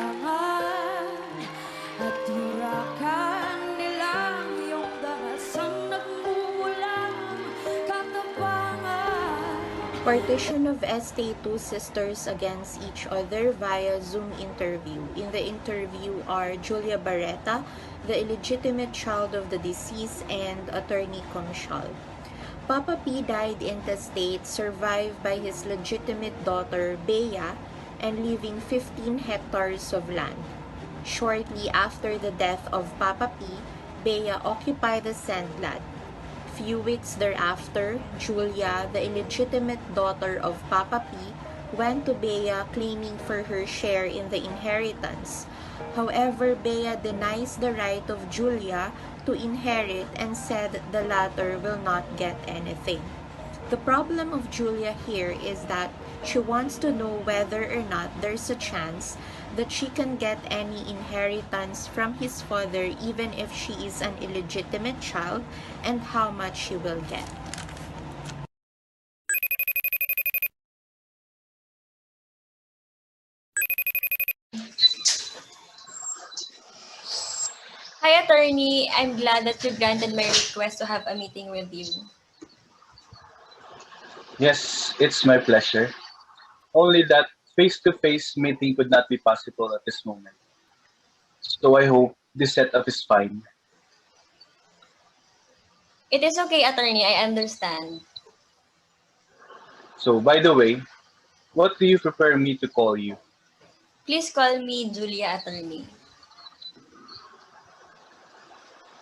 katapangan at tirakan nilang iyong dasang nagmumulang katapangan. Partition of Estee, two sisters against each other via Zoom interview. In the interview are Julia Barreta, the illegitimate child of the deceased, and attorney Comshal. Papa P died intestate, survived by his legitimate daughter, Bea, and leaving 15 hectares of land. Shortly after the death of Papa P, Bea occupied the sandlot. Few weeks thereafter, Julia, the illegitimate daughter of Papa P, went to Bea claiming for her share in the inheritance. However, Bea denies the right of Julia to inherit and said the latter will not get anything. The problem of Julia here is that she wants to know whether or not there's a chance that she can get any inheritance from his father even if she is an illegitimate child, and how much she will get. Hi, attorney. I'm glad that you granted my request to have a meeting with you. Yes, it's my pleasure. Only that face-to-face meeting could not be possible at this moment. So I hope this setup is fine. It is okay, attorney. I understand. So by the way, what do you prefer me to call you? Please call me Julia, attorney.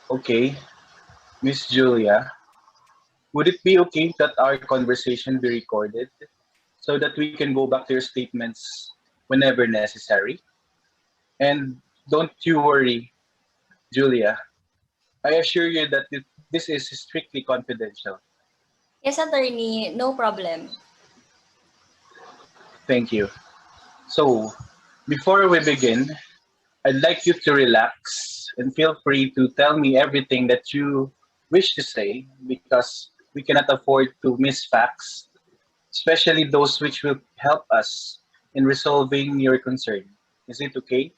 Okay, Miss Julia, would it be okay that our conversation be recorded so that we can go back to your statements whenever necessary? And don't you worry, Julia. I assure you that this is strictly confidential. Yes, attorney. No problem. Thank you. So, before we begin, I'd like you to relax and feel free to tell me everything that you wish to say because we cannot afford to miss facts, especially those which will help us in resolving your concern. Is it okay?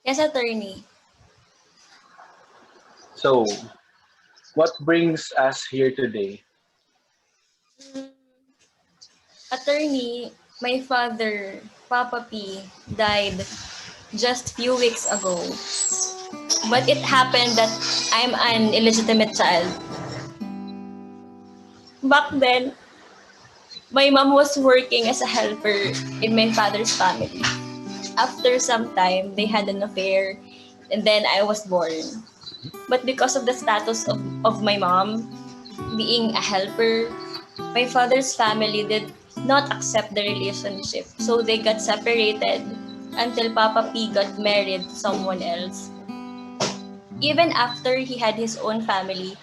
Yes, attorney. So, what brings us here today? Attorney, my father, Papa P, died just few weeks ago. But it happened that I'm an illegitimate child. Back then, my mom was working as a helper in my father's family. After some time, they had an affair, and then I was born. But because of the status of my mom being a helper, my father's family did not accept the relationship. So they got separated until Papa P got married to someone else. Even after he had his own family,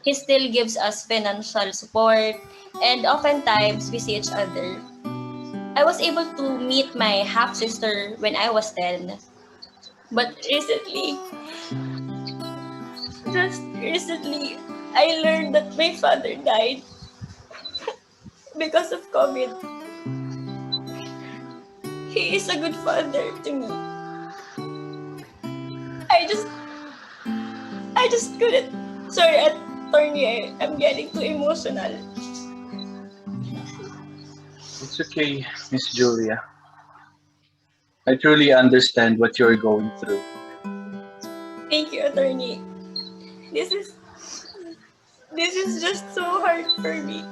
he still gives us financial support, and oftentimes we see each other. I was able to meet my half-sister when I was 10. But just recently, I learned that my father died because of COVID. He is a good father to me. I just couldn't. Sorry, attorney, I'm getting too emotional. It's okay, Miss Julia. I truly understand what you're going through. Thank you, attorney. This is just so hard for me.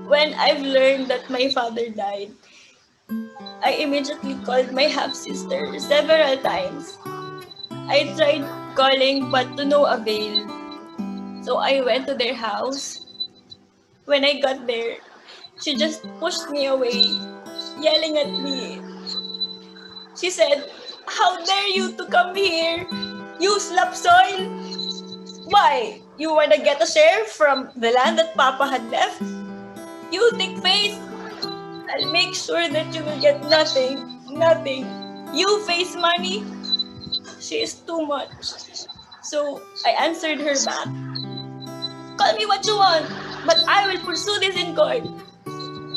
When I've learned that my father died, I immediately called my half-sister several times. I tried calling but to no avail. So I went to their house. When I got there, she just pushed me away, yelling at me. She said, "How dare you to come here? You slap soil! Why? You wanna get a share from the land that Papa had left? You thick face! I'll make sure that you will get nothing. Nothing. You face money? She is too much." So I answered her back. "Call me what you want, but I will pursue this in court."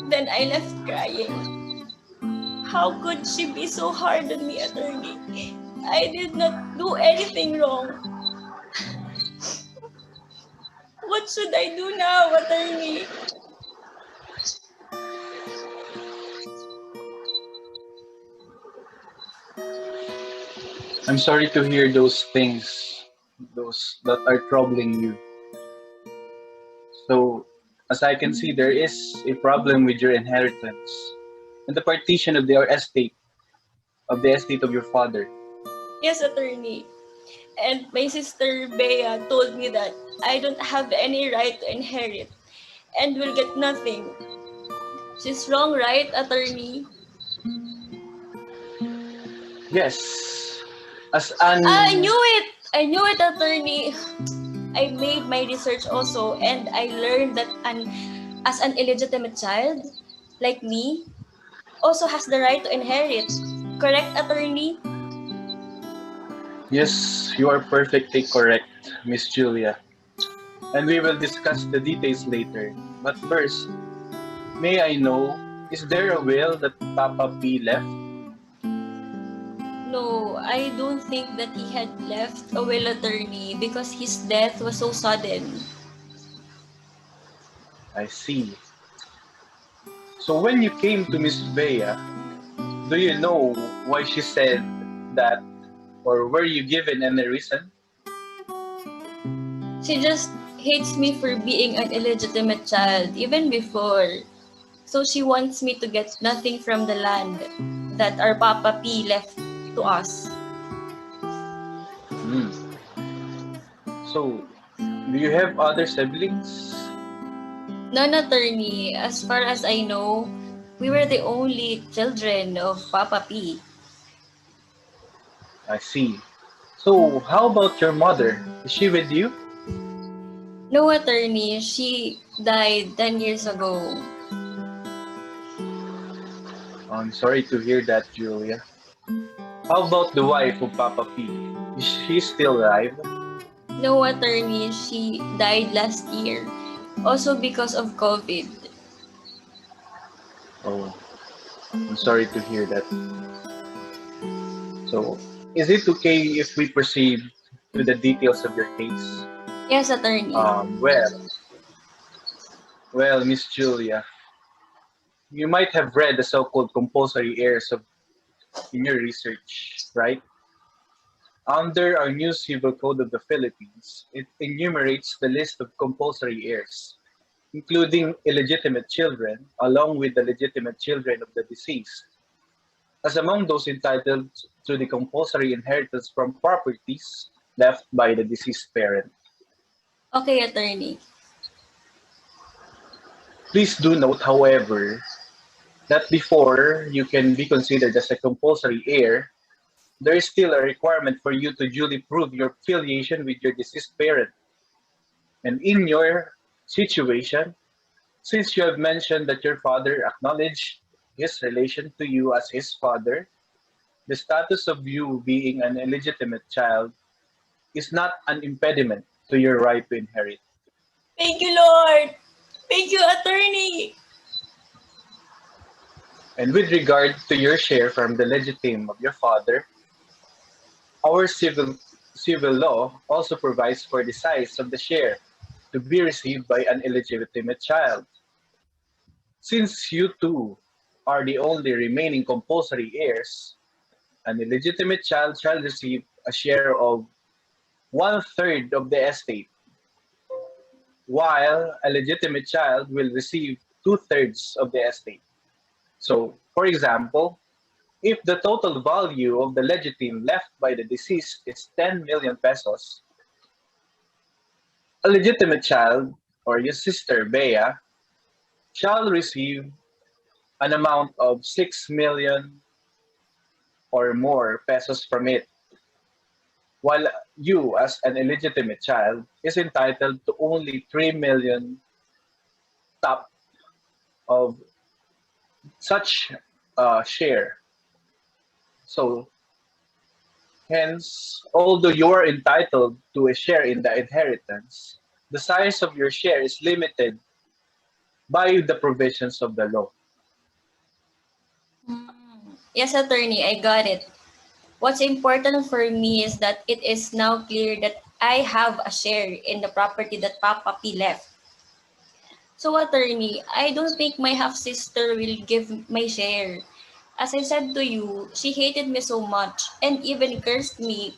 Then I left crying. How could she be so hard on me, attorney? I did not do anything wrong. What should I do now, attorney? I'm sorry to hear those things, those that are troubling you. So, as I can see, there is a problem with your inheritance and the partition of their estate, of the estate of your father. Yes, attorney. And my sister Bea told me that I don't have any right to inherit and will get nothing. She's wrong, right, attorney? Yes, as I an knew it! I knew it, attorney. I made my research also and I learned that as an illegitimate child, like me, also has the right to inherit. Correct, attorney? yes, you are perfectly correct, Miss Julia. And we will discuss the details later. But first, may I know, is there a will that Papa P left? No, I don't think that he had left a will, attorney, because his death was so sudden. I see. So when you came to Miss Bea, do you know why she said that, or were you given any reason? She just hates me for being an illegitimate child, even before. So she wants me to get nothing from the land that our Papa P left to us. Hmm. So, do you have other siblings? None, attorney. As far as I know, we were the only children of Papa P. I see. So, how about your mother? Is she with you? No, attorney. She died 10 years ago. I'm sorry to hear that, Julia. How about the wife of Papa P? Is she still alive? No, attorney. She died last year. Also because of COVID. Oh, I'm sorry to hear that. So, is it okay if we proceed to the details of your case? Yes, attorney. Um, well, well, Miss Julia, you might have read the so-called compulsory heirs of in your research, right? Under our new Civil Code of the Philippines, it enumerates the list of compulsory heirs, including illegitimate children, along with the legitimate children of the deceased, as among those entitled to the compulsory inheritance from properties left by the deceased parent. Okay, attorney. Please do note, however, that before you can be considered as a compulsory heir, there is still a requirement for you to duly prove your affiliation with your deceased parent. And in your situation, since you have mentioned that your father acknowledged his relation to you as his father, the status of you being an illegitimate child is not an impediment to your right to inherit. Thank you, Lord. Thank you, attorney. And with regard to your share from the legitimate of your father, our civil law also provides for the size of the share to be received by an illegitimate child. Since you two are the only remaining compulsory heirs, an illegitimate child shall receive a share of one-third of the estate, while a legitimate child will receive two-thirds of the estate. So, for example, if the total value of the legitim left by the deceased is 10 million pesos, a legitimate child, or your sister Bea, shall receive an amount of 6 million or more pesos from it, while you, as an illegitimate child, is entitled to only 3 million top of such share. So, hence, although you are entitled to a share in the inheritance, the size of your share is limited by the provisions of the law. Hmm. Yes, attorney, I got it. What's important for me is that it is now clear that I have a share in the property that Papa P left. So, attorney, I don't think my half-sister will give my share. As I said to you, she hated me so much and even cursed me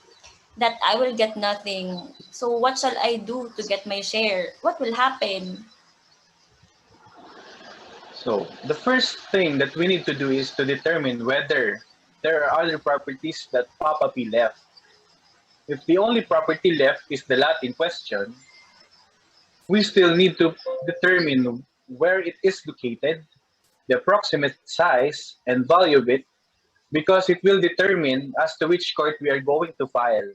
that I will get nothing. So, what shall I do to get my share? What will happen? So the first thing that we need to do is to determine whether there are other properties that Papa P left. If the only property left is the lot in question, we still need to determine where it is located, the approximate size and value of it, because it will determine as to which court we are going to file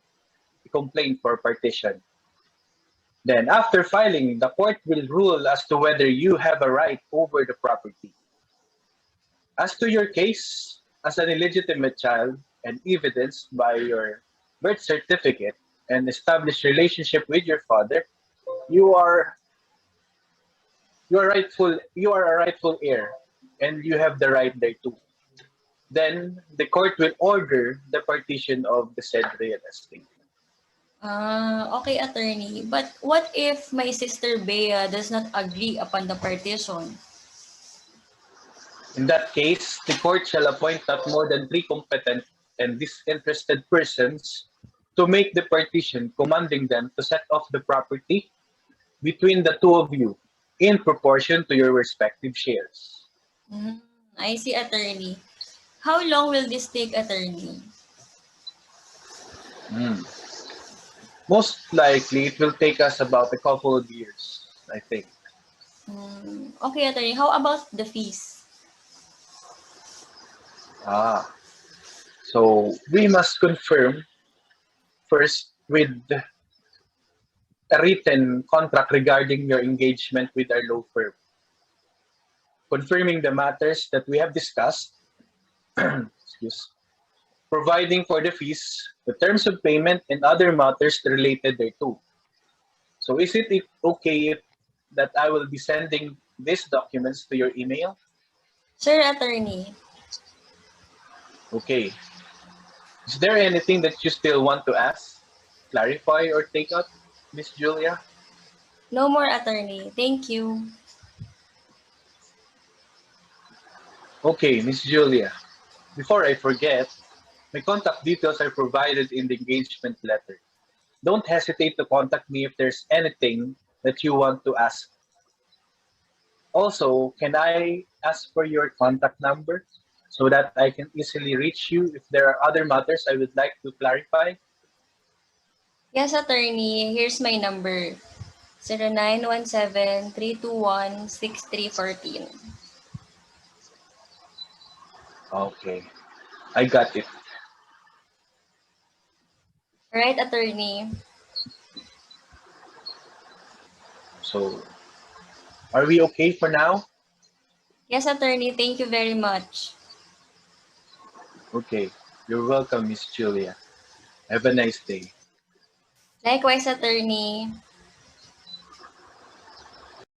a complaint for partition. Then after filing, the court will rule as to whether you have a right over the property. As to your case, as an illegitimate child and evidenced by your birth certificate and established relationship with your father, you are you are a rightful heir and you have the right thereto. Then the court will order the partition of the said real estate. Okay, attorney. But what if my sister Bea does not agree upon the partition? In that case, the court shall appoint not more than three competent and disinterested persons to make the partition, commanding them to set off the property between the two of you in proportion to your respective shares. Mhm. I see, attorney. How long will this take, attorney? Mm. Most likely, it will take us about a couple of years, I think. Okay, attorney. How about the fees? Ah, so we must confirm first with a written contract regarding your engagement with our law firm, confirming the matters that we have discussed, excuse, providing for the fees, the terms of payment, and other matters related thereto. So is it okay that I will be sending these documents to your email? Sir, attorney. Okay. Is there anything that you still want to ask, clarify, or take out, Miss Julia? No more, attorney. Thank you. Okay, Miss Julia. Before I forget, my contact details are provided in the engagement letter. Don't hesitate to contact me if there's anything that you want to ask. Also, can I ask for your contact number so that I can easily reach you if there are other matters I would like to clarify? Yes, attorney. Here's my number. 0917-321-6314. Okay, I got it. Right, attorney? So, are we okay for now? Yes, attorney. Thank you very much. Okay, you're welcome, Miss Julia. Have a nice day. Likewise, attorney.